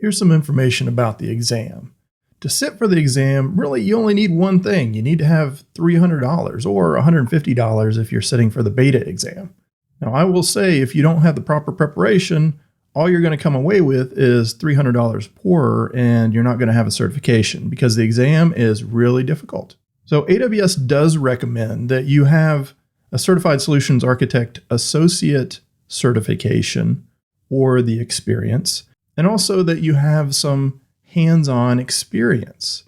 Here's some information about the exam. To sit for the exam, really you only need one thing. You need to have $300 or $150 if you're sitting for the beta exam. Now I will say if you don't have the proper preparation, all you're going to come away with is $300 poorer and you're not going to have a certification because the exam is really difficult. So AWS does recommend that you have a Certified Solutions Architect Associate certification or the experience, and also that you have some hands-on experience.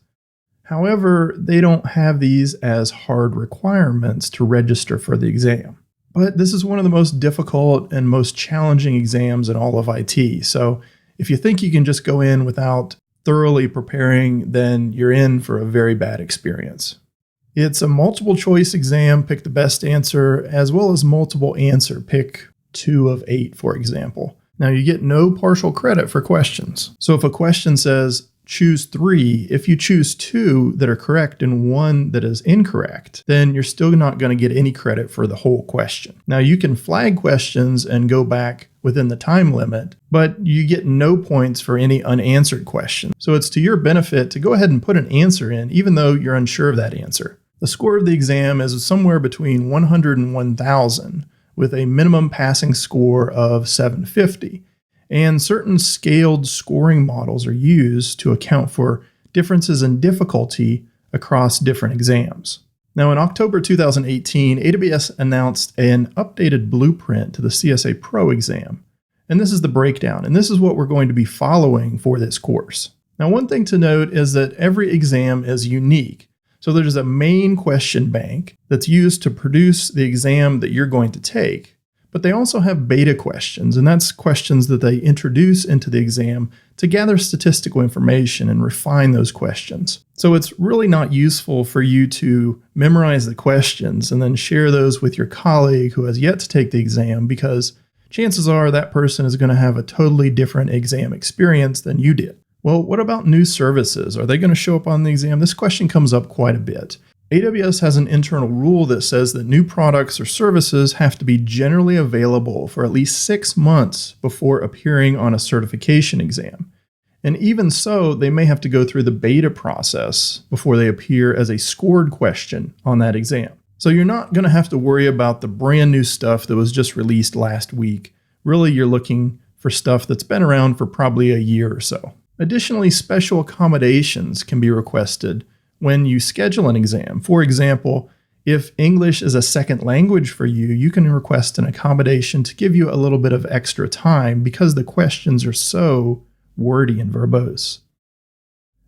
However, they don't have these as hard requirements to register for the exam. But this is one of the most difficult and most challenging exams in all of IT. So if you think you can just go in without thoroughly preparing, then you're in for a very bad experience. It's a multiple choice exam, pick the best answer, as well as multiple answer, pick 2 of 8, for example. Now you get no partial credit for questions. So if a question says choose 3, if you choose 2 that are correct and 1 that is incorrect, then you're still not going to get any credit for the whole question. Now you can flag questions and go back within the time limit, but you get no points for any unanswered question. So it's to your benefit to go ahead and put an answer in, even though you're unsure of that answer. The score of the exam is somewhere between 100 and 1,000, with a minimum passing score of 750. And certain scaled scoring models are used to account for differences in difficulty across different exams. Now in October 2018, AWS announced an updated blueprint to the CSA Pro exam. And this is the breakdown, and this is what we're going to be following for this course. Now one thing to note is that every exam is unique. So there's a main question bank that's used to produce the exam that you're going to take, but they also have beta questions, and that's questions that they introduce into the exam to gather statistical information and refine those questions. So it's really not useful for you to memorize the questions and then share those with your colleague who has yet to take the exam, because chances are that person is going to have a totally different exam experience than you did. Well, what about new services? Are they going to show up on the exam? This question comes up quite a bit. AWS has an internal rule that says that new products or services have to be generally available for at least 6 months before appearing on a certification exam. And even so, they may have to go through the beta process before they appear as a scored question on that exam. So you're not going to have to worry about the brand new stuff that was just released last week. Really, you're looking for stuff that's been around for probably a year or so. Additionally, special accommodations can be requested when you schedule an exam. For example, if English is a second language for you, you can request an accommodation to give you a little bit of extra time because the questions are so wordy and verbose.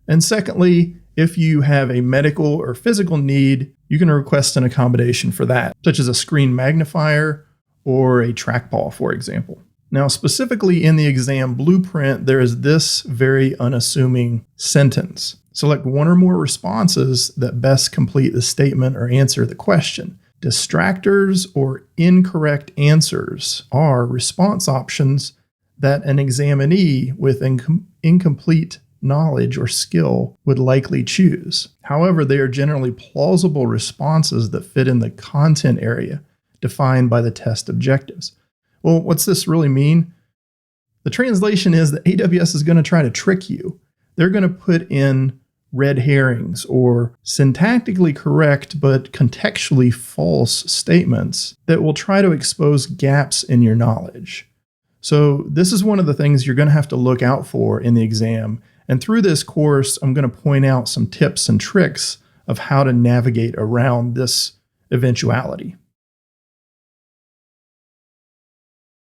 And secondly, if you have a medical or physical need, you can request an accommodation for that, such as a screen magnifier or a trackball, for example. Now, specifically in the exam blueprint, there is this very unassuming sentence. Select one or more responses that best complete the statement or answer the question. Distractors or incorrect answers are response options that an examinee with incomplete knowledge or skill would likely choose. However, they are generally plausible responses that fit in the content area defined by the test objectives. Well, what's this really mean? The translation is that AWS is going to try to trick you. They're going to put in red herrings or syntactically correct but contextually false statements that will try to expose gaps in your knowledge. So this is one of the things you're going to have to look out for in the exam. And through this course, I'm going to point out some tips and tricks of how to navigate around this eventuality.